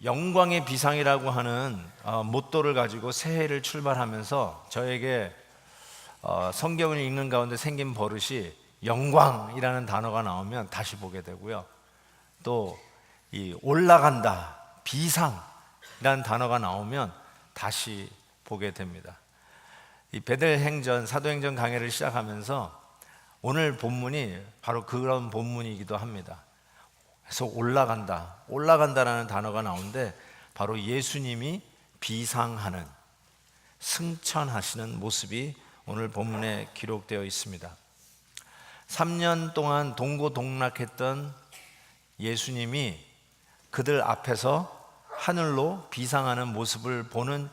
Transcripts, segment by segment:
영광의 비상이라고 하는 모토를 가지고 새해를 출발하면서 저에게 성경을 읽는 가운데 생긴 버릇이 영광이라는 단어가 나오면 다시 보게 되고요. 또 이 올라간다, 비상이라는 단어가 나오면 다시 보게 됩니다. 이 베델행전, 사도행전 강해를 시작하면서 오늘 본문이 바로 그런 본문이기도 합니다. 그래서 올라간다라는 단어가 나오는데 바로 예수님이 비상하는, 승천하시는 모습이 오늘 본문에 기록되어 있습니다. 3년 동안 동고동락했던 예수님이 그들 앞에서 하늘로 비상하는 모습을 보는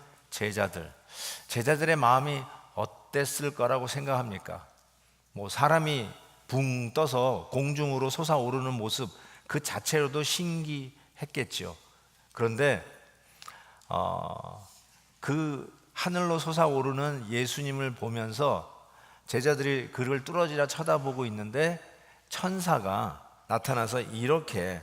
제자들의 마음이 어땠을 거라고 생각합니까? 사람이 붕 떠서 공중으로 솟아오르는 모습 그 자체로도 신기했겠죠. 그런데 그 하늘로 솟아오르는 예수님을 보면서 제자들이 그를 뚫어지라 쳐다보고 있는데 천사가 나타나서 이렇게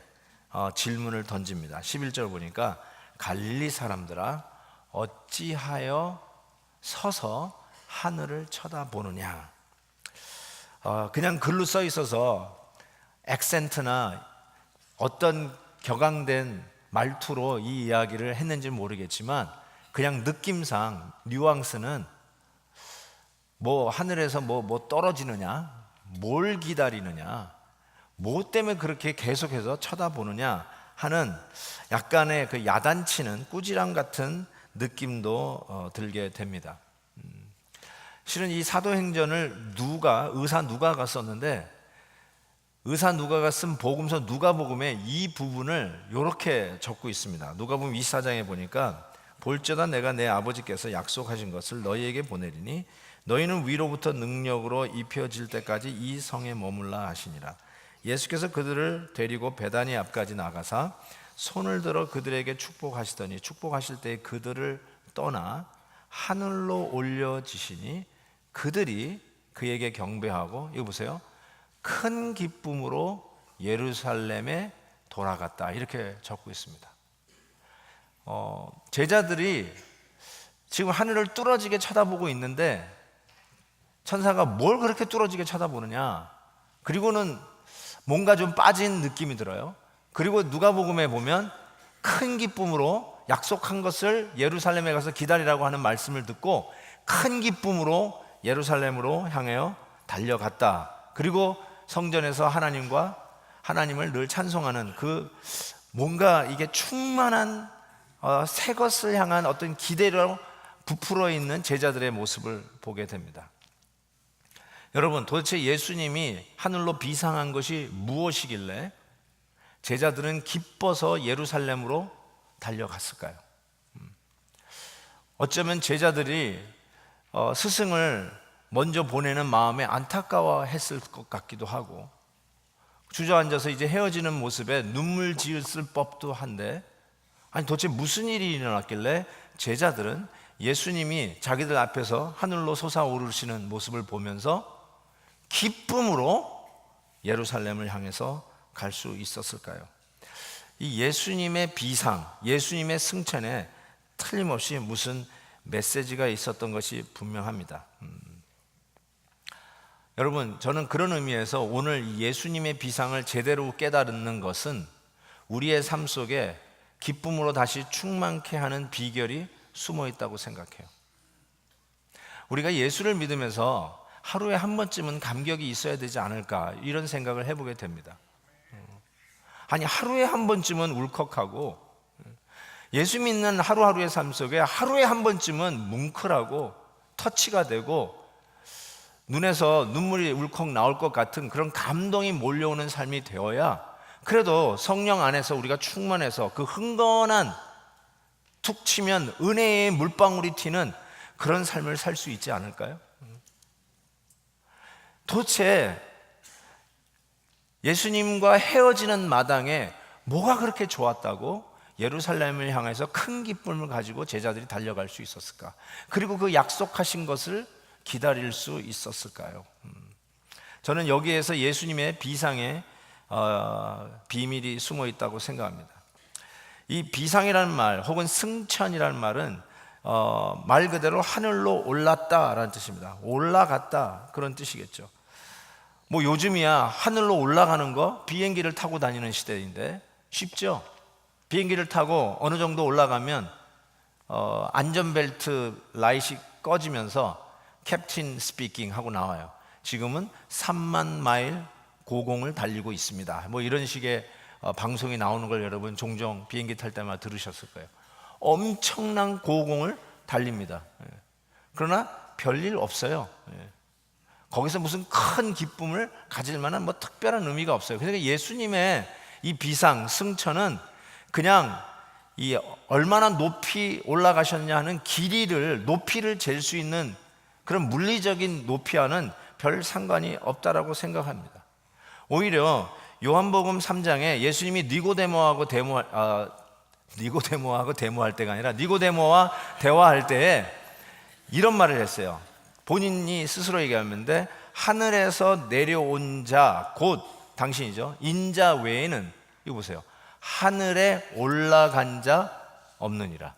질문을 던집니다. 11절 보니까 갈릴리 사람들아 어찌하여 서서 하늘을 쳐다보느냐. 그냥 글로 써 있어서 액센트나 어떤 격앙된 말투로 이 이야기를 했는지 모르겠지만 그냥 느낌상 뉘앙스는 하늘에서 떨어지느냐, 뭘 기다리느냐, 뭐 때문에 그렇게 계속해서 쳐다보느냐 하는 약간의 그 야단치는 꾸지람 같은 느낌도 들게 됩니다. 실은 이 사도행전을 의사 누가가 썼는데 의사 누가가 쓴 복음서 누가복음에 이 부분을 이렇게 적고 있습니다. 누가복음 24장에 보니까 볼지어다 내가 내 아버지께서 약속하신 것을 너희에게 보내리니 너희는 위로부터 능력으로 입혀질 때까지 이 성에 머물라 하시니라. 예수께서 그들을 데리고 베다니 앞까지 나가사 손을 들어 그들에게 축복하시더니 축복하실 때 그들을 떠나 하늘로 올려지시니 그들이 그에게 경배하고, 이거 보세요, 큰 기쁨으로 예루살렘에 돌아갔다, 이렇게 적고 있습니다. 제자들이 지금 하늘을 뚫어지게 쳐다보고 있는데 천사가 뭘 그렇게 뚫어지게 쳐다보느냐, 그리고는 뭔가 좀 빠진 느낌이 들어요. 그리고 누가복음에 보면 큰 기쁨으로 약속한 것을 예루살렘에 가서 기다리라고 하는 말씀을 듣고 큰 기쁨으로 예루살렘으로 향하여 달려갔다. 그리고 성전에서 하나님을 늘 찬송하는 그 뭔가 이게 충만한 새 것을 향한 어떤 기대로 부풀어 있는 제자들의 모습을 보게 됩니다. 여러분, 도대체 예수님이 하늘로 비상한 것이 무엇이길래 제자들은 기뻐서 예루살렘으로 달려갔을까요? 어쩌면 제자들이 스승을 먼저 보내는 마음에 안타까워했을 것 같기도 하고 주저앉아서 이제 헤어지는 모습에 눈물 지었을 법도 한데, 아니 도대체 무슨 일이 일어났길래 제자들은 예수님이 자기들 앞에서 하늘로 솟아오르시는 모습을 보면서 기쁨으로 예루살렘을 향해서 갈 수 있었을까요? 이 예수님의 비상, 예수님의 승천에 틀림없이 무슨 메시지가 있었던 것이 분명합니다. 여러분, 저는 그런 의미에서 오늘 예수님의 비상을 제대로 깨달는 것은 우리의 삶 속에 기쁨으로 다시 충만케 하는 비결이 숨어 있다고 생각해요. 우리가 예수를 믿으면서 하루에 한 번쯤은 감격이 있어야 되지 않을까, 이런 생각을 해보게 됩니다. 아니, 하루에 한 번쯤은 울컥하고 예수 믿는 하루하루의 삶 속에 하루에 한 번쯤은 뭉클하고 터치가 되고 눈에서 눈물이 울컥 나올 것 같은 그런 감동이 몰려오는 삶이 되어야 그래도 성령 안에서 우리가 충만해서 그 흥건한, 툭 치면 은혜의 물방울이 튀는 그런 삶을 살 수 있지 않을까요? 도대체 예수님과 헤어지는 마당에 뭐가 그렇게 좋았다고 예루살렘을 향해서 큰 기쁨을 가지고 제자들이 달려갈 수 있었을까? 그리고 그 약속하신 것을 기다릴 수 있었을까요? 저는 여기에서 예수님의 비상의 비밀이 숨어 있다고 생각합니다. 이 비상이라는 말 혹은 승천이라는 말은 말 그대로 하늘로 올랐다라는 뜻입니다. 올라갔다 그런 뜻이겠죠. 뭐 요즘이야 하늘로 올라가는 거 비행기를 타고 다니는 시대인데 쉽죠. 비행기를 타고 어느 정도 올라가면 안전벨트 라이트이 꺼지면서 캡틴 스피킹 하고 나와요. 지금은 3만 마일 고공을 달리고 있습니다. 뭐 이런 식의 방송이 나오는 걸 여러분 종종 비행기 탈 때마다 들으셨을 거예요. 엄청난 고공을 달립니다. 그러나 별일 없어요. 거기서 무슨 큰 기쁨을 가질 만한 뭐 특별한 의미가 없어요. 그러니까 예수님의 이 비상 승천은 그냥 이 얼마나 높이 올라가셨냐 하는 길이를 높이를 잴 수 있는 그런 물리적인 높이와는 별 상관이 없다라고 생각합니다. 오히려 요한복음 3장에 예수님이 니고데모하고 대모할 때가 아니라 니고데모와 대화할 때에 이런 말을 했어요. 본인이 스스로 얘기하는데 하늘에서 내려온 자 곧 당신이죠. 인자 외에는 이거 보세요. 하늘에 올라간 자 없느니라.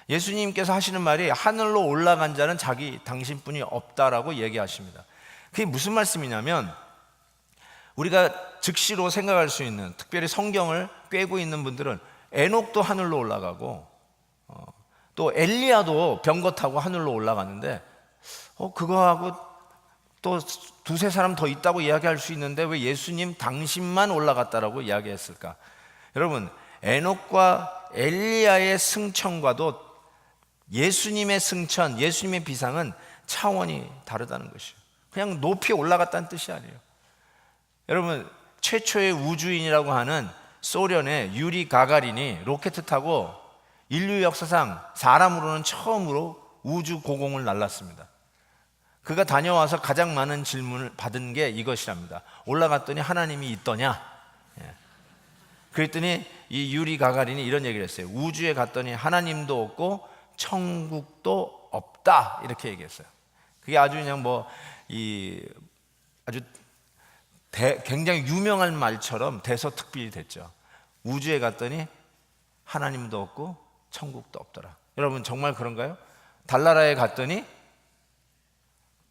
예수님께서 하시는 말이 하늘로 올라간 자는 당신뿐이 없다라고 얘기하십니다. 그게 무슨 말씀이냐면 우리가 즉시로 생각할 수 있는, 특별히 성경을 꿰고 있는 분들은 에녹도 하늘로 올라가고 또 엘리야도 병거 타고 하늘로 올라갔는데 그거하고 또 두세 사람 더 있다고 이야기할 수 있는데 왜 예수님 당신만 올라갔다라고 이야기했을까? 여러분, 에녹과 엘리야의 승천과도 예수님의 승천, 예수님의 비상은 차원이 다르다는 것이에요. 그냥 높이 올라갔다는 뜻이 아니에요. 여러분, 최초의 우주인이라고 하는 소련의 유리 가가린이 로켓 타고 인류 역사상 사람으로는 처음으로 우주 고공을 날랐습니다. 그가 다녀와서 가장 많은 질문을 받은 게 이것이랍니다. 올라갔더니 하나님이 있더냐? 그랬더니 이 유리 가가린이 이런 얘기를 했어요. 우주에 갔더니 하나님도 없고 천국도 없다, 이렇게 얘기했어요. 그게 아주 그냥 아주 굉장히 유명한 말처럼 대서특필이 됐죠. 우주에 갔더니 하나님도 없고 천국도 없더라. 여러분, 정말 그런가요? 달나라에 갔더니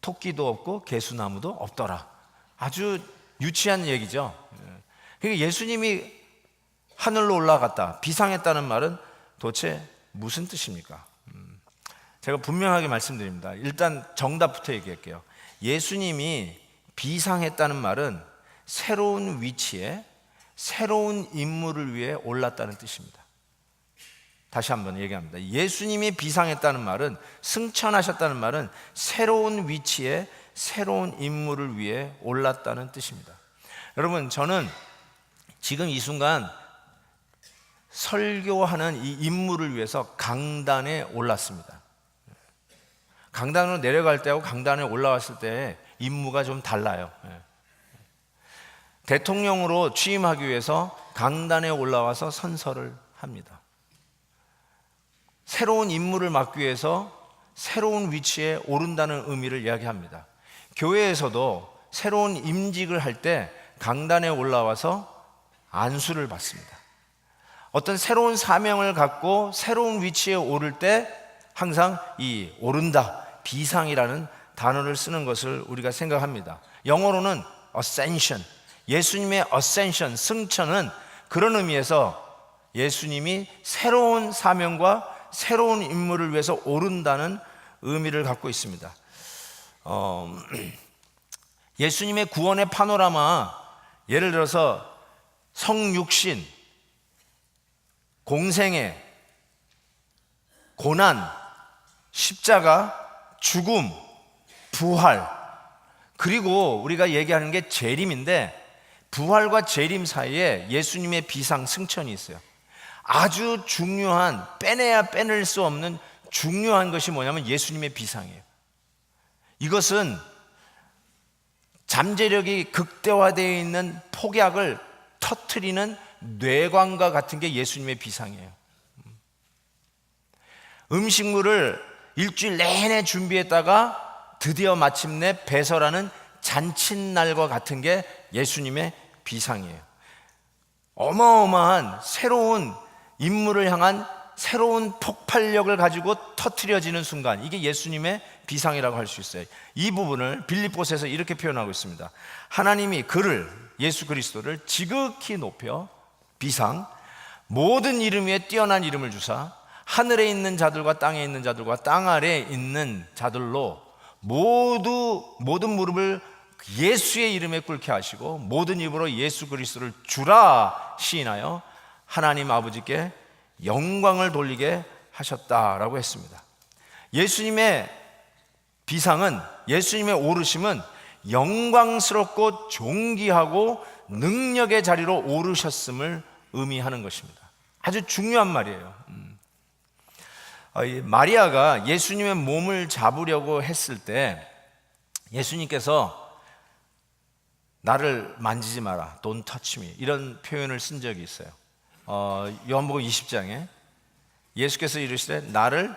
토끼도 없고 개수나무도 없더라. 아주 유치한 얘기죠. 그러니까 예수님이 하늘로 올라갔다, 비상했다는 말은 도대체 무슨 뜻입니까? 제가 분명하게 말씀드립니다. 일단 정답부터 얘기할게요. 예수님이 비상했다는 말은 새로운 위치에 새로운 임무를 위해 올랐다는 뜻입니다. 다시 한번 얘기합니다. 예수님이 비상했다는 말은, 승천하셨다는 말은 새로운 위치에 새로운 임무를 위해 올랐다는 뜻입니다. 여러분, 저는 지금 이 순간 설교하는 이 임무를 위해서 강단에 올랐습니다. 강단으로 내려갈 때하고 강단에 올라왔을 때의 임무가 좀 달라요. 대통령으로 취임하기 위해서 강단에 올라와서 선서를 합니다. 새로운 임무를 맡기 위해서 새로운 위치에 오른다는 의미를 이야기합니다. 교회에서도 새로운 임직을 할 때 강단에 올라와서 안수를 받습니다. 어떤 새로운 사명을 갖고 새로운 위치에 오를 때 항상 이 오른다, 비상이라는 단어를 쓰는 것을 우리가 생각합니다. 영어로는 ascension, 예수님의 ascension, 승천은 그런 의미에서 예수님이 새로운 사명과 새로운 임무를 위해서 오른다는 의미를 갖고 있습니다. 예수님의 구원의 파노라마, 예를 들어서 성육신, 공생애, 고난, 십자가, 죽음, 부활, 그리고 우리가 얘기하는 게 재림인데, 부활과 재림 사이에 예수님의 비상 승천이 있어요. 아주 중요한, 빼내야 빼낼 수 없는 중요한 것이 뭐냐면 예수님의 비상이에요. 이것은 잠재력이 극대화되어 있는 폭약을 터트리는 뇌관과 같은 게 예수님의 비상이에요. 음식물을 일주일 내내 준비했다가 드디어 마침내 배설하는 잔칫날과 같은 게 예수님의 비상이에요. 어마어마한 새로운 인물을 향한 새로운 폭발력을 가지고 터트려지는 순간, 이게 예수님의 비상이라고 할 수 있어요. 이 부분을 빌립보서에서 이렇게 표현하고 있습니다. 하나님이 그를, 예수 그리스도를 지극히 높여 비상, 모든 이름 위에 뛰어난 이름을 주사 하늘에 있는 자들과 땅에 있는 자들과 땅 아래에 있는 자들로 모든 무릎을 예수의 이름에 꿇게 하시고 모든 입으로 예수 그리스도를 주라 시인하여 하나님 아버지께 영광을 돌리게 하셨다라고 했습니다. 예수님의 비상은, 예수님의 오르심은 영광스럽고 존귀하고 능력의 자리로 오르셨음을 의미하는 것입니다. 아주 중요한 말이에요. 마리아가 예수님의 몸을 잡으려고 했을 때 예수님께서 나를 만지지 마라, Don't touch me, 이런 표현을 쓴 적이 있어요. 요한복음 20장에 예수께서 이르시되 나를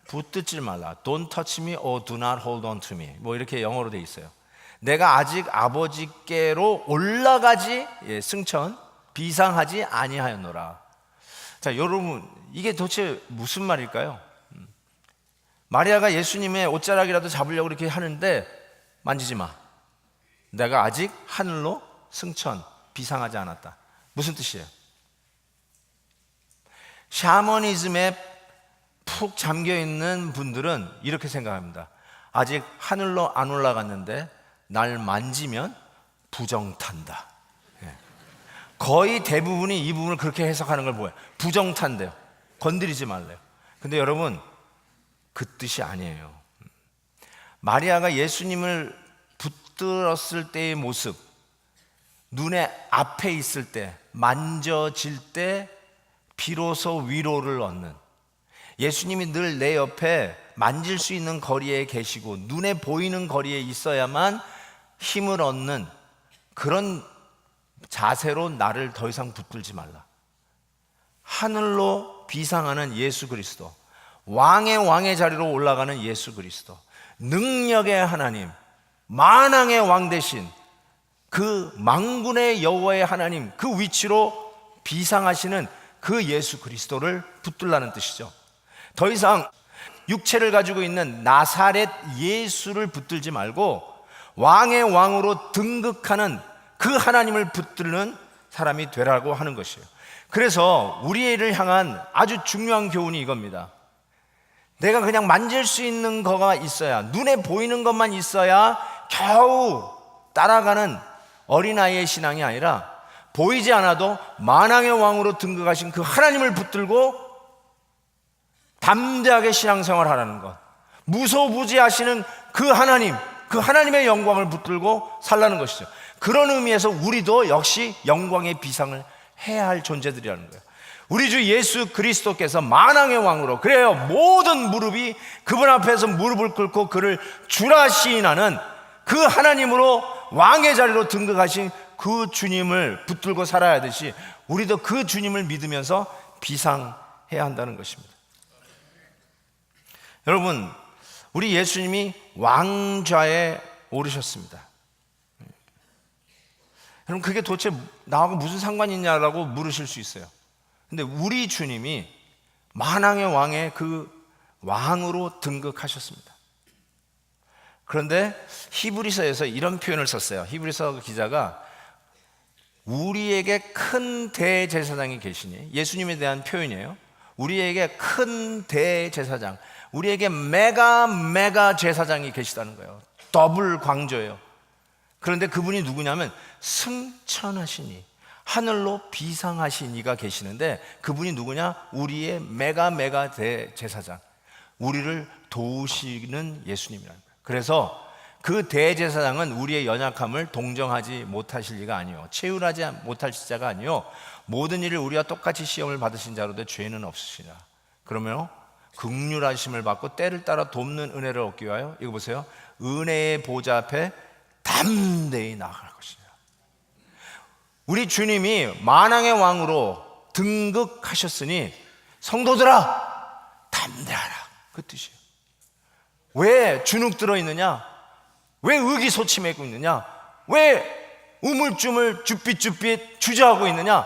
붙들지 말라, Don't touch me or do not hold on to me, 뭐 이렇게 영어로 돼 있어요. 내가 아직 아버지께로 올라가지, 승천, 비상하지 아니하였노라. 자, 여러분, 이게 도대체 무슨 말일까요? 마리아가 예수님의 옷자락이라도 잡으려고 이렇게 하는데 만지지 마, 내가 아직 하늘로 승천, 비상하지 않았다. 무슨 뜻이에요? 샤머니즘에 푹 잠겨있는 분들은 이렇게 생각합니다. 아직 하늘로 안 올라갔는데 날 만지면 부정탄다. 거의 대부분이 이 부분을 그렇게 해석하는 걸 보여요. 부정탄대요. 건드리지 말래요. 근데 여러분, 그 뜻이 아니에요. 마리아가 예수님을 붙들었을 때의 모습, 눈에 앞에 있을 때, 만져질 때 비로소 위로를 얻는, 예수님이 늘 내 옆에 만질 수 있는 거리에 계시고 눈에 보이는 거리에 있어야만 힘을 얻는 그런 자세로 나를 더 이상 붙들지 말라. 하늘로 비상하는 예수 그리스도, 왕의 자리로 올라가는 예수 그리스도, 능력의 하나님, 만왕의 왕 대신 그 만군의 여호와의 하나님, 그 위치로 비상하시는 그 예수 그리스도를 붙들라는 뜻이죠. 더 이상 육체를 가지고 있는 나사렛 예수를 붙들지 말고 왕의 왕으로 등극하는 그 하나님을 붙드는 사람이 되라고 하는 것이에요. 그래서 우리를 향한 아주 중요한 교훈이 이겁니다. 내가 그냥 만질 수 있는 거가 있어야, 눈에 보이는 것만 있어야 겨우 따라가는 어린아이의 신앙이 아니라 보이지 않아도 만왕의 왕으로 등극하신 그 하나님을 붙들고 담대하게 신앙생활 하라는 것, 무소부지하시는 그 하나님, 그 하나님의 영광을 붙들고 살라는 것이죠. 그런 의미에서 우리도 역시 영광의 비상을 해야 할 존재들이라는 거예요. 우리 주 예수 그리스도께서 만왕의 왕으로, 그래요, 모든 무릎이 그분 앞에서 무릎을 꿇고 그를 주라 시인하는 그 하나님으로 왕의 자리로 등극하신 그 주님을 붙들고 살아야 하듯이 우리도 그 주님을 믿으면서 비상해야 한다는 것입니다. 여러분, 우리 예수님이 왕좌에 오르셨습니다. 여러분, 그게 도대체 나하고 무슨 상관이 있냐라고 물으실 수 있어요. 근데 우리 주님이 만왕의 왕의 그 왕으로 등극하셨습니다. 그런데 히브리서에서 이런 표현을 썼어요. 히브리서 기자가 우리에게 큰 대제사장이 계시니, 예수님에 대한 표현이에요. 우리에게 큰 대제사장, 우리에게 메가 제사장이 계시다는 거예요. 더블 강조예요. 그런데 그분이 누구냐면 승천하시니, 하늘로 비상하신 이가 계시는데 그분이 누구냐? 우리의 메가 대제사장, 우리를 도우시는 예수님이라는 거예요. 그래서 그 대제사장은 우리의 연약함을 동정하지 못하실 리가 아니요, 채울하지 못하실 자가 아니요, 모든 일을 우리와 똑같이 시험을 받으신 자로되 죄는 없으시라. 그러면 긍휼하심을 받고 때를 따라 돕는 은혜를 얻기 위하여, 이거 보세요, 은혜의 보좌 앞에 담대히 나아갈 것이냐. 우리 주님이 만왕의 왕으로 등극하셨으니 성도들아 담대하라, 그 뜻이에요. 왜 주눅 들어있느냐? 왜 의기소침하고 있느냐? 왜 우물쭈물 쭈삣쭈삣 주저하고 있느냐?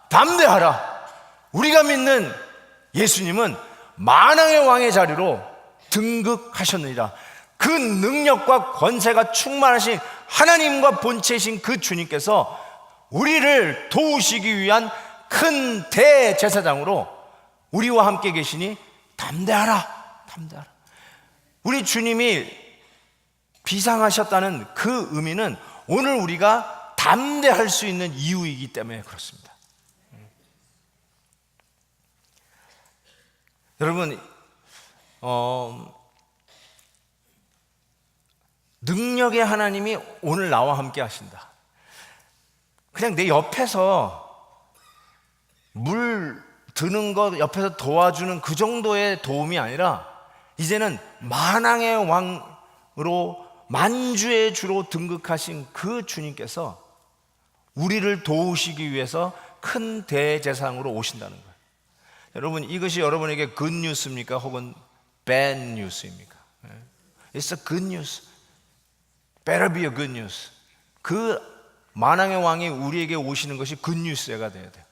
담대하라. 우리가 믿는 예수님은 만왕의 왕의 자리로 등극하셨느니라. 그 능력과 권세가 충만하신 하나님과 본체이신 그 주님께서 우리를 도우시기 위한 큰 대제사장으로 우리와 함께 계시니 담대하라. 담대하라. 우리 주님이 비상하셨다는 그 의미는 오늘 우리가 담대할 수 있는 이유이기 때문에 그렇습니다. 여러분, 능력의 하나님이 오늘 나와 함께 하신다. 그냥 내 옆에서 물 드는 것 옆에서 도와주는 그 정도의 도움이 아니라 이제는 만왕의 왕으로 만주의 주로 등극하신 그 주님께서 우리를 도우시기 위해서 큰 대제사장으로 오신다는 거예요. 여러분, 이것이 여러분에게 good news입니까? 혹은 bad news입니까? It's a good news. Better be a good news. 그 만왕의 왕이 우리에게 오시는 것이 good news가 돼야 돼요.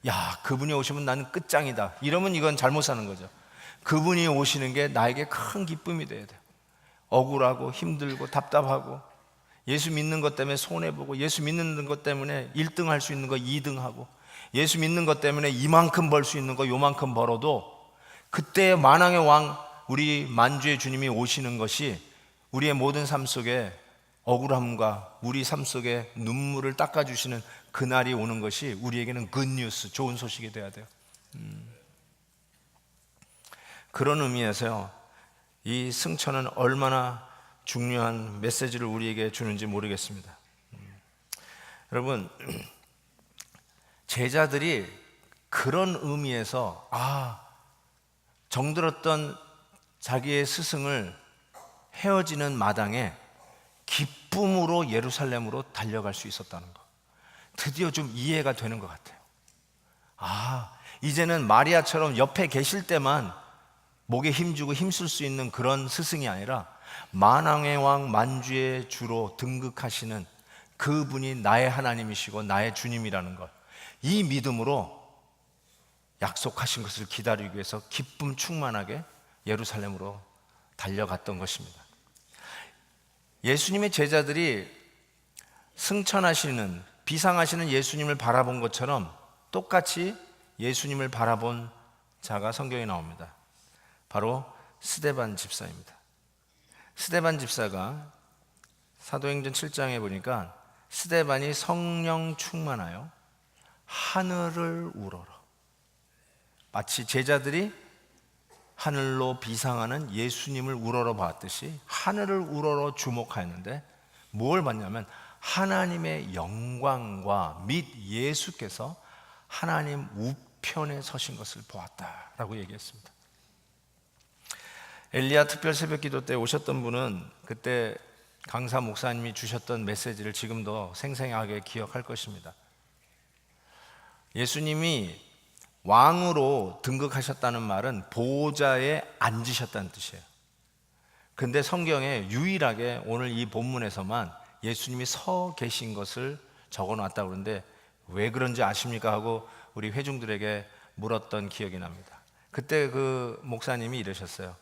야, 그분이 오시면 나는 끝장이다. 이러면 이건 잘못 사는 거죠. 그분이 오시는 게 나에게 큰 기쁨이 돼야 돼요. 억울하고 힘들고 답답하고 예수 믿는 것 때문에 손해보고 예수 믿는 것 때문에 1등 할 수 있는 거 2등 하고 예수 믿는 것 때문에 이만큼 벌 수 있는 거 요만큼 벌어도 그때 만왕의 왕 우리 만주의 주님이 오시는 것이 우리의 모든 삶 속에 억울함과 우리 삶 속에 눈물을 닦아주시는 그날이 오는 것이 우리에게는 굿뉴스, 좋은 소식이 돼야 돼요. 그런 의미에서요, 이 승천은 얼마나 중요한 메시지를 우리에게 주는지 모르겠습니다. 여러분, 제자들이 그런 의미에서 정들었던 자기의 스승을 헤어지는 마당에 기쁨으로 예루살렘으로 달려갈 수 있었다는 거, 드디어 좀 이해가 되는 것 같아요. 이제는 마리아처럼 옆에 계실 때만 목에 힘주고 힘쓸 수 있는 그런 스승이 아니라 만왕의 왕 만주의 주로 등극하시는 그분이 나의 하나님이시고 나의 주님이라는 것, 이 믿음으로 약속하신 것을 기다리기 위해서 기쁨 충만하게 예루살렘으로 달려갔던 것입니다. 예수님의 제자들이 승천하시는, 비상하시는 예수님을 바라본 것처럼 똑같이 예수님을 바라본 자가 성경에 나옵니다. 바로 스데반 집사입니다. 스데반 집사가 사도행전 7장에 보니까 스데반이 성령 충만하여 하늘을 우러러, 마치 제자들이 하늘로 비상하는 예수님을 우러러 봤듯이 하늘을 우러러 주목하였는데 뭘 봤냐면 하나님의 영광과 및 예수께서 하나님 우편에 서신 것을 보았다라고 얘기했습니다. 엘리야 특별 새벽기도 때 오셨던 분은 그때 강사 목사님이 주셨던 메시지를 지금도 생생하게 기억할 것입니다. 예수님이 왕으로 등극하셨다는 말은 보좌에 앉으셨다는 뜻이에요. 근데 성경에 유일하게 오늘 이 본문에서만 예수님이 서 계신 것을 적어놨다고 그러는데 왜 그런지 아십니까? 하고 우리 회중들에게 물었던 기억이 납니다. 그때 그 목사님이 이러셨어요.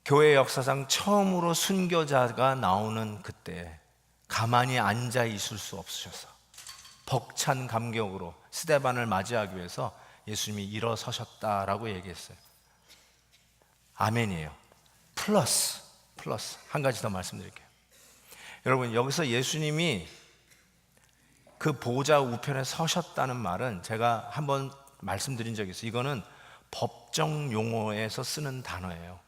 교회 역사상 처음으로 순교자가 나오는 그때 가만히 앉아 있을 수 없으셔서 벅찬 감격으로 스데반을 맞이하기 위해서 예수님이 일어서셨다라고 얘기했어요. 아멘이에요. 플러스 한 가지 더 말씀드릴게요. 여러분, 여기서 예수님이 그 보좌 우편에 서셨다는 말은 제가 한번 말씀드린 적이 있어요. 이거는 법정 용어에서 쓰는 단어예요.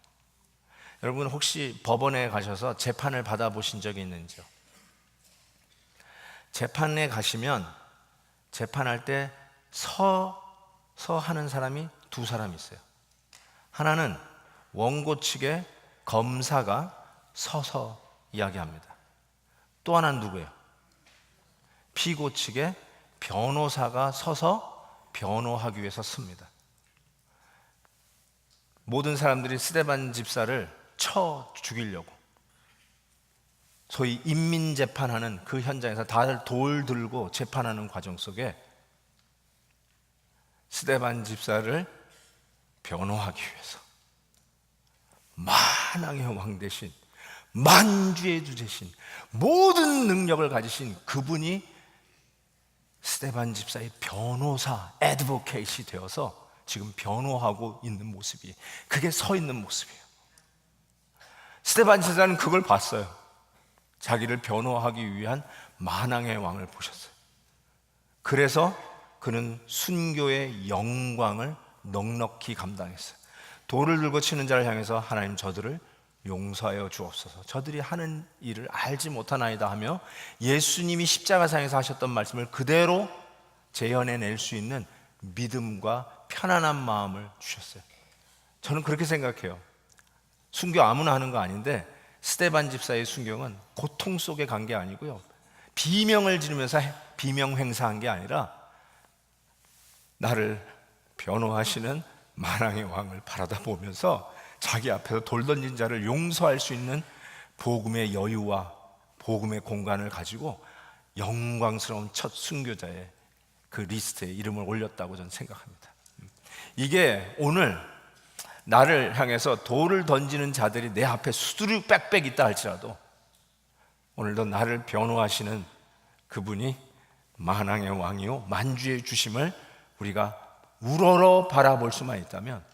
여러분, 혹시 법원에 가셔서 재판을 받아보신 적이 있는지요? 재판에 가시면 재판할 때 서 하는 사람이 두 사람이 있어요. 하나는 원고 측의 검사가 서서 이야기합니다. 또 하나는 누구예요? 피고 측의 변호사가 서서 변호하기 위해서 씁니다. 모든 사람들이 스데반 집사를 쳐 죽이려고 소위 인민재판하는 그 현장에서 다들 돌 들고 재판하는 과정 속에 스데반 집사를 변호하기 위해서 만왕의 왕 대신 만주의 주 대신 모든 능력을 가지신 그분이 스데반 집사의 변호사, 애드보케이시 되어서 지금 변호하고 있는 모습이, 그게 서 있는 모습이에요. 스데반 집사는 그걸 봤어요. 자기를 변호하기 위한 만왕의 왕을 보셨어요. 그래서 그는 순교의 영광을 넉넉히 감당했어요. 돌을 들고 치는 자를 향해서 하나님 저들을 용서하여 주옵소서, 저들이 하는 일을 알지 못하나이다 하며 예수님이 십자가상에서 하셨던 말씀을 그대로 재현해낼 수 있는 믿음과 편안한 마음을 주셨어요. 저는 그렇게 생각해요. 순교 아무나 하는 거 아닌데 스데반 집사의 순교는 고통 속에 간 게 아니고요, 비명을 지르면서 비명 행사한 게 아니라 나를 변호하시는 만왕의 왕을 바라다 보면서 자기 앞에서 돌 던진 자를 용서할 수 있는 복음의 여유와 복음의 공간을 가지고 영광스러운 첫 순교자의 그 리스트에 이름을 올렸다고 저는 생각합니다. 이게 오늘 나를 향해서 돌을 던지는 자들이 내 앞에 수두룩 빽빽 있다 할지라도 오늘도 나를 변호하시는 그분이 만왕의 왕이요 만주의 주심을 우리가 우러러 바라볼 수만 있다면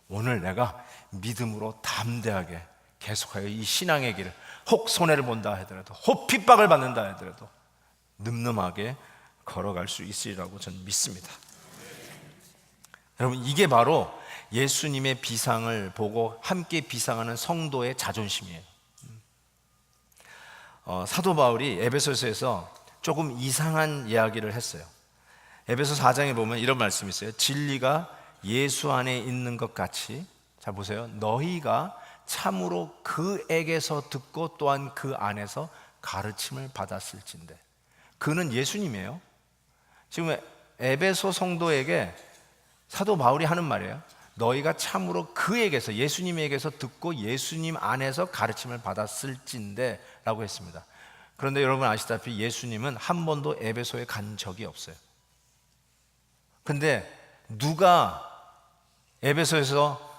오늘 내가 믿음으로 담대하게 계속하여 이 신앙의 길을, 혹 손해를 본다 하더라도, 혹 핍박을 받는다 하더라도 늠름하게 걸어갈 수 있으리라고 저는 믿습니다. 여러분, 이게 바로 예수님의 비상을 보고 함께 비상하는 성도의 자존심이에요. 사도 바울이 에베소서에서 조금 이상한 이야기를 했어요. 에베소 4장에 보면 이런 말씀이 있어요. 진리가 예수 안에 있는 것 같이, 자 보세요, 너희가 참으로 그에게서 듣고 또한 그 안에서 가르침을 받았을진데. 그는 예수님이에요. 지금 에베소 성도에게 사도 바울이 하는 말이에요. 너희가 참으로 그에게서, 예수님에게서 듣고 예수님 안에서 가르침을 받았을진데 라고 했습니다. 그런데 여러분 아시다시피 예수님은 한 번도 에베소에 간 적이 없어요. 근데 누가 에베소에서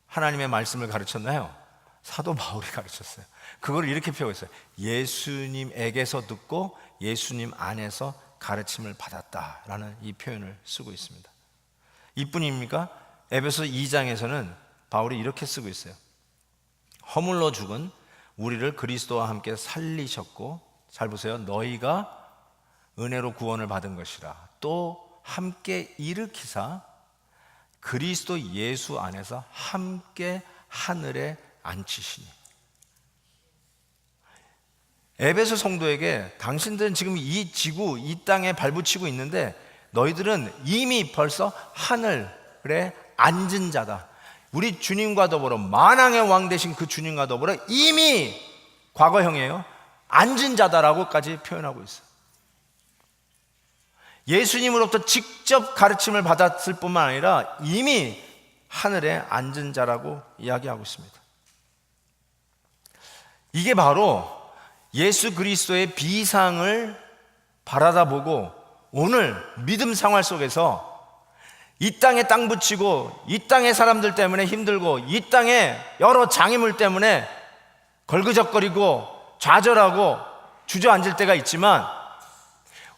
하나님의 말씀을 가르쳤나요? 사도 바울이 가르쳤어요. 그걸 이렇게 표현했어요. 예수님에게서 듣고 예수님 안에서 가르침을 받았다라는 이 표현을 쓰고 있습니다. 이뿐입니까? 에베소 2장에서는 바울이 이렇게 쓰고 있어요. 허물로 죽은 우리를 그리스도와 함께 살리셨고, 잘 보세요, 너희가 은혜로 구원을 받은 것이라 또 함께 일으키사 그리스도 예수 안에서 함께 하늘에 앉히시니. 에베소 성도에게 당신들은 지금 이 지구, 이 땅에 발붙이고 있는데 너희들은 이미 벌써 하늘에 앉은 자다. 우리 주님과 더불어, 만왕의 왕 되신 그 주님과 더불어 이미, 과거형이에요, 앉은 자다라고까지 표현하고 있어요. 예수님으로부터 직접 가르침을 받았을 뿐만 아니라 이미 하늘에 앉은 자라고 이야기하고 있습니다. 이게 바로 예수 그리스도의 비상을 바라다보고 오늘 믿음 생활 속에서 이 땅에 땅 붙이고 이 땅의 사람들 때문에 힘들고 이 땅에 여러 장애물 때문에 걸그적거리고 좌절하고 주저앉을 때가 있지만,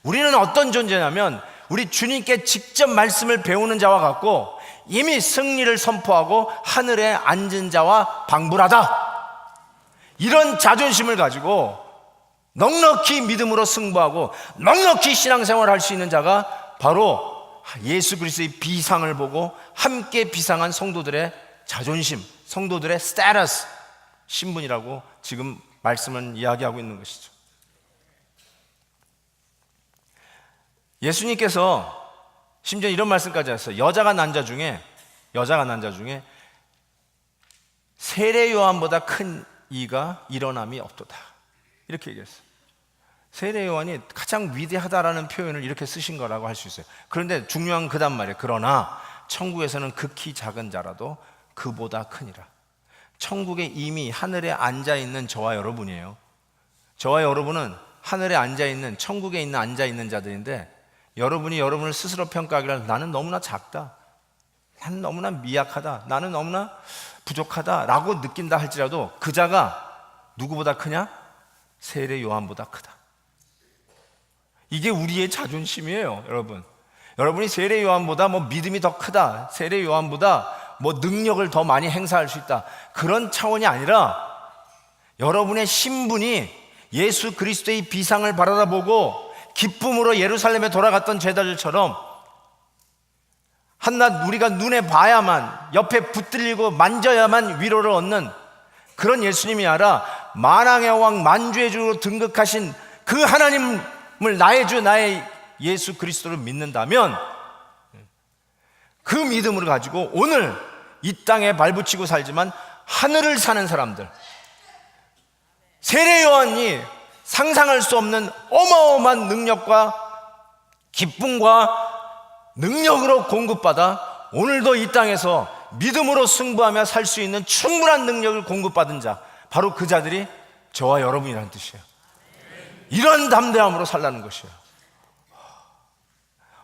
우리는 어떤 존재냐면 우리 주님께 직접 말씀을 배우는 자와 같고 이미 승리를 선포하고 하늘에 앉은 자와 방불하다, 이런 자존심을 가지고 넉넉히 믿음으로 승부하고 넉넉히 신앙생활을 할 수 있는 자가 바로 예수 그리스도의 비상을 보고 함께 비상한 성도들의 자존심, 성도들의 스테이터스, 신분이라고 지금 말씀은 이야기하고 있는 것이죠. 예수님께서 심지어 이런 말씀까지 하셨어요. 여자가 난 자 중에 세례 요한보다 큰 이가 일어남이 없도다, 이렇게 얘기했어요. 세례 요한이 가장 위대하다라는 표현을 이렇게 쓰신 거라고 할 수 있어요. 그런데 중요한 그단 말이에요. 그러나 천국에서는 극히 작은 자라도 그보다 크니라. 천국에 이미 하늘에 앉아있는 저와 여러분이에요. 저와 여러분은 하늘에 앉아있는, 천국에 있는 앉아있는 자들인데, 여러분이 여러분을 스스로 평가하기를 나는 너무나 작다, 나는 너무나 미약하다, 나는 너무나 부족하다 라고 느낀다 할지라도 그 자가 누구보다 크냐? 세례 요한보다 크다. 이게 우리의 자존심이에요, 여러분. 여러분이 세례 요한보다 뭐 믿음이 더 크다, 세례 요한보다 뭐 능력을 더 많이 행사할 수 있다, 그런 차원이 아니라 여러분의 신분이 예수 그리스도의 비상을 바라보고 기쁨으로 예루살렘에 돌아갔던 제자들처럼 한낱 우리가 눈에 봐야만, 옆에 붙들리고 만져야만 위로를 얻는 그런 예수님이 아니라 만왕의 왕 만주의 주로 등극하신 그 하나님을 나의 주 나의 예수 그리스도를 믿는다면 그 믿음을 가지고 오늘 이 땅에 발붙이고 살지만 하늘을 사는 사람들, 세례 요한이 상상할 수 없는 어마어마한 능력과 기쁨과 능력으로 공급받아 오늘도 이 땅에서 믿음으로 승부하며 살 수 있는 충분한 능력을 공급받은 자, 바로 그 자들이 저와 여러분이라는 뜻이에요. 이런 담대함으로 살라는 것이에요.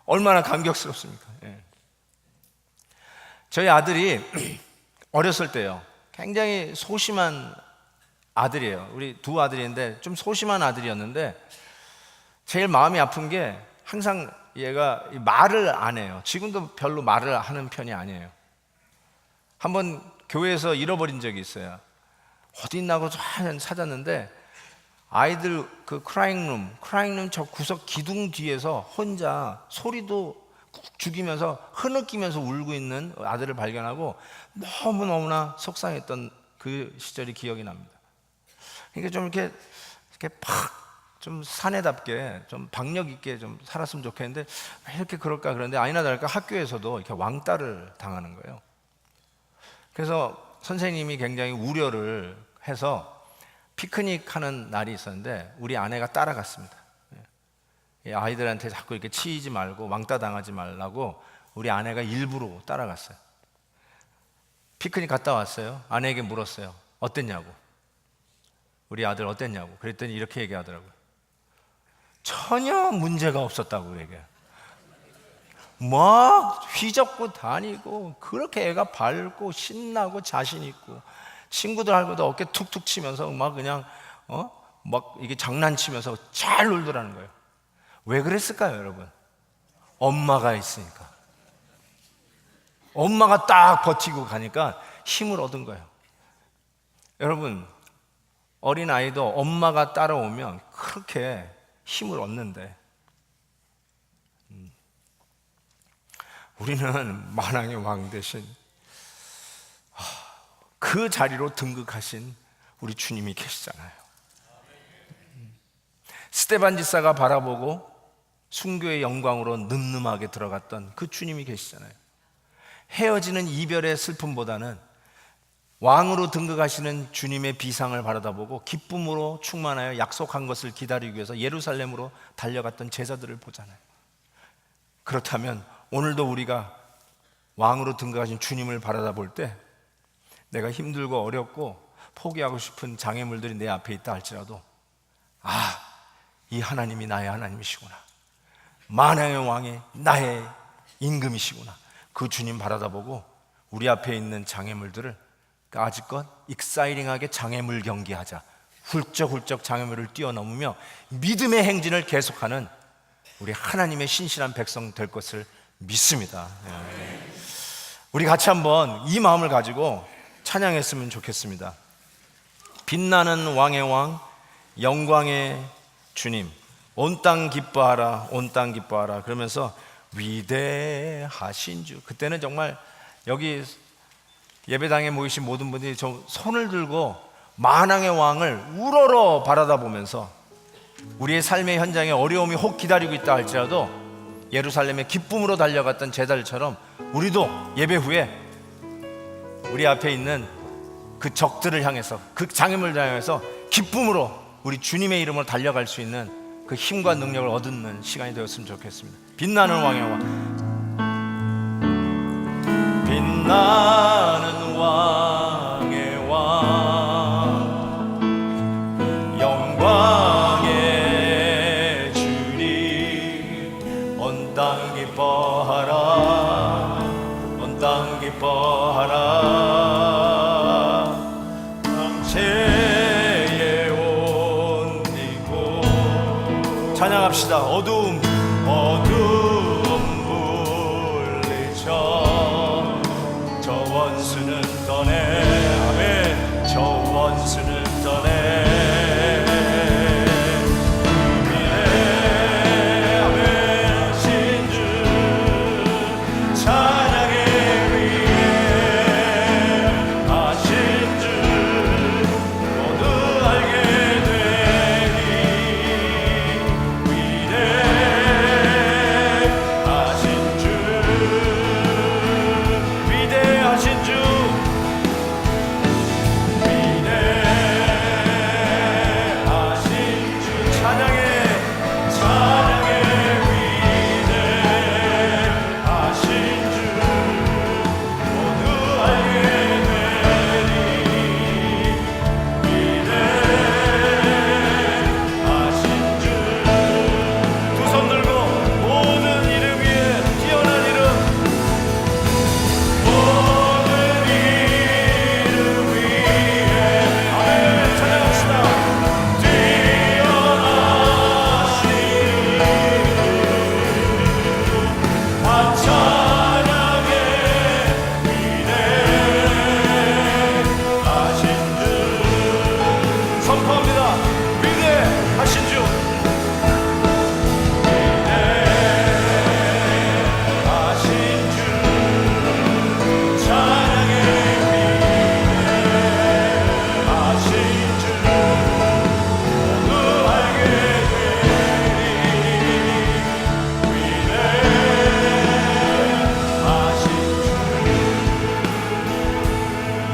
얼마나 감격스럽습니까? 저희 아들이 어렸을 때요, 굉장히 소심한 아들이에요. 우리 두 아들인데 좀 소심한 아들이었는데 제일 마음이 아픈 게 항상 얘가 말을 안 해요. 지금도 별로 말을 하는 편이 아니에요. 한번 교회에서 잃어버린 적이 있어요. 어디 있나고 찾았는데 아이들 그 크라잉룸 저 구석 기둥 뒤에서 혼자 소리도 죽이면서 흐느끼면서 울고 있는 아들을 발견하고 너무너무나 속상했던 그 시절이 기억이 납니다. 그러니까 좀 이렇게 팍 좀 사내답게 좀 박력 있게 좀 살았으면 좋겠는데 왜 이렇게 그럴까 그런데 아니나 다를까 학교에서도 이렇게 왕따를 당하는 거예요. 그래서 선생님이 굉장히 우려를 해서 피크닉 하는 날이 있었는데 우리 아내가 따라갔습니다. 아이들한테 자꾸 이렇게 치이지 말고 왕따 당하지 말라고 우리 아내가 일부러 따라갔어요. 피크닉 갔다 왔어요. 아내에게 물었어요. 어땠냐고. 우리 아들 어땠냐고. 그랬더니 이렇게 얘기하더라고요. 전혀 문제가 없었다고 얘기해요. 막 휘젓고 다니고 그렇게 애가 밝고 신나고 자신 있고 친구들하고도 어깨 툭툭 치면서 막 그냥 막 이게 장난치면서 잘 놀더라는 거예요. 왜 그랬을까요, 여러분? 엄마가 있으니까. 엄마가 딱 버티고 가니까 힘을 얻은 거예요. 여러분, 어린아이도 엄마가 따라오면 그렇게 힘을 얻는데 우리는 만왕의 왕 대신 그 자리로 등극하신 우리 주님이 계시잖아요. 스데반 지사가 바라보고 순교의 영광으로 늠름하게 들어갔던 그 주님이 계시잖아요. 헤어지는 이별의 슬픔보다는 왕으로 등극하시는 주님의 비상을 바라다보고 기쁨으로 충만하여 약속한 것을 기다리기 위해서 예루살렘으로 달려갔던 제자들을 보잖아요. 그렇다면 오늘도 우리가 왕으로 등극하신 주님을 바라다볼 때 내가 힘들고 어렵고 포기하고 싶은 장애물들이 내 앞에 있다 할지라도 이 하나님이 나의 하나님이시구나, 만왕의 왕이 나의 임금이시구나, 그 주님 바라다보고 우리 앞에 있는 장애물들을 아직껏 익사이링하게 장애물 경기하자, 훌쩍훌쩍 장애물을 뛰어넘으며 믿음의 행진을 계속하는 우리 하나님의 신실한 백성 될 것을 믿습니다. 우리 같이 한번 이 마음을 가지고 찬양했으면 좋겠습니다. 빛나는 왕의 왕, 영광의 주님, 온 땅 기뻐하라, 온 땅 기뻐하라 그러면서 위대하신 주. 그때는 정말 여기 예배당에 모이신 모든 분들이 좀 손을 들고 만왕의 왕을 우러러 바라다 보면서 우리의 삶의 현장에 어려움이 혹 기다리고 있다 할지라도 예루살렘에 기쁨으로 달려갔던 제자들처럼 우리도 예배 후에 우리 앞에 있는 그 적들을 향해서, 그 장애물을 향해서 기쁨으로 우리 주님의 이름으로 달려갈 수 있는 그 힘과 능력을 얻는 시간이 되었으면 좋겠습니다. 빛나는 왕의 왕, 빛나는 왕의 왕, 영광의 주님, 온 항상 기뻐하라. 황제의 온 이곳 찬양합시다. 어두움 물리쳐 저 원수는 떠내. 아멘. 저 원수는 떠내.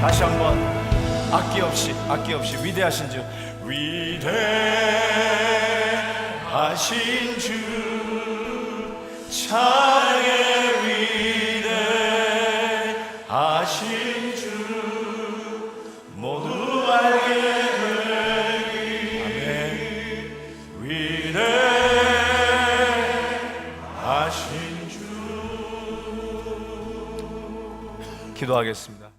다시 한번 악기 없이 위대하신 주, 위대하신 주 찬양해. 위대하신 주 모두 알게 되리. 아멘. 위대하신 주. 기도하겠습니다.